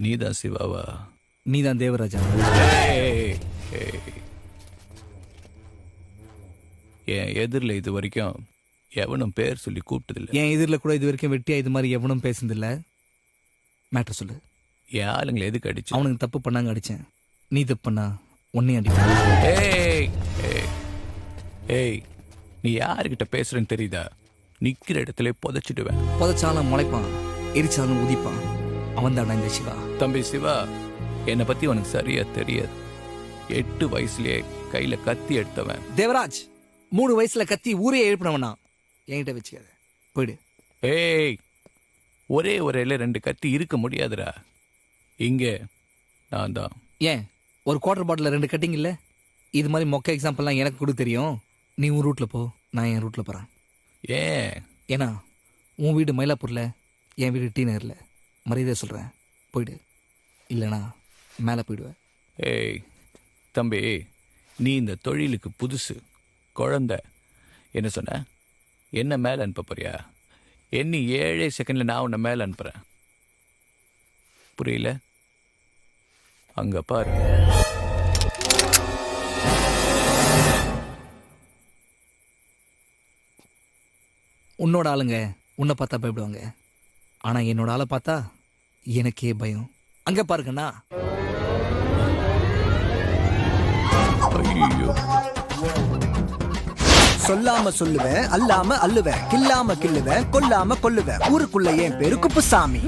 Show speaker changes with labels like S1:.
S1: நீதான் சிவாவா?
S2: நீதான் தேவராஜா?
S1: ஏய், ஏய். என் எதிரில் இது வரைக்கும் எவனும் பேர் சொல்லி கூப்பிட்டதில்லை.
S2: என் எதிரில் கூட இது வரைக்கும் வெட்டியா இது மாதிரி எவனும் பேசுனதில்ல. மேட்டர் சொல்லு.
S1: என் ஆளுங்களை எதுக்கு அடிச்சு?
S2: அவனுக்கு தப்பு பண்ணாங்க அடிச்சேன். நீ தப்பு பண்ணா உன்னையும் அடிப்பேன்.
S1: ஏய் ஏய் ஏய், நீ யாருக்கிட்ட பேசுறேன்னு தெரியுதா? நிக்கிற இடத்துல புதைச்சிடுவேன்.
S2: புதைச்சாலும் முளைப்பான், எரிச்சாலும் உதிப்பான். அவன் தானே இந்த சிவா.
S1: தம்பி சிவா, என்னை பத்தி உனக்கு சரியா தெரியாது. 8 வயசுலயே கையில கத்தி எடுத்தவன்.
S2: தேவராஜ் 3 வயசுல கத்தி ஊரே எழுப்பினவனா? என்கிட்ட வச்சுக்காத, போயிடு.
S1: ஏய், ஒரே இலையில 2 கத்தி இருக்க முடியாதுடா. இங்க நான் தான்.
S2: ஏன் ஒரு குவார்டர் பாட்டில் 2 கட்டிங் இல்லை? இது மாதிரி மொக்க எக்ஸாம்பிள்லாம் எனக்கு கூட தெரியும். நீ உன் ரூட்டில் போ, நான் என் ரூட்டில் போகிறேன்.
S1: ஏன்?
S2: ஏன்னா உன் வீடு மயிலாப்பூரில், என் வீடு டி நகரில். மரியாதை சொல்கிறேன், போயிடு. இல்லைனா மேலே போயிடுவேன்.
S1: ஏய் தம்பி, நீ இந்த தொழிலுக்கு புதுசு, குழந்தை. என்ன சொன்ன? என்ன மேலே அனுப்ப போறியா? எண்ணி 7 செகண்டில் நான் உன்னை மேலே அனுப்புகிறேன். புரியல? அங்கே பாரு.
S2: உன்னோட ஆளுங்க உன்னை பார்த்தா பயப்படுவாங்க. ஆனால் என்னோட ஆளை பார்த்தா எனக்கே பயம். அங்கே பாருங்கண்ணா.
S1: ஐயோ,
S3: சொல்லாம சொல்லுவேன், அல்லாம அள்ளுவேன், கில்லாம கிள்ளுவேன், கொல்லாம கொல்லுவேன். ஊருக்குள்ள என் பேரு குப்புசாமி.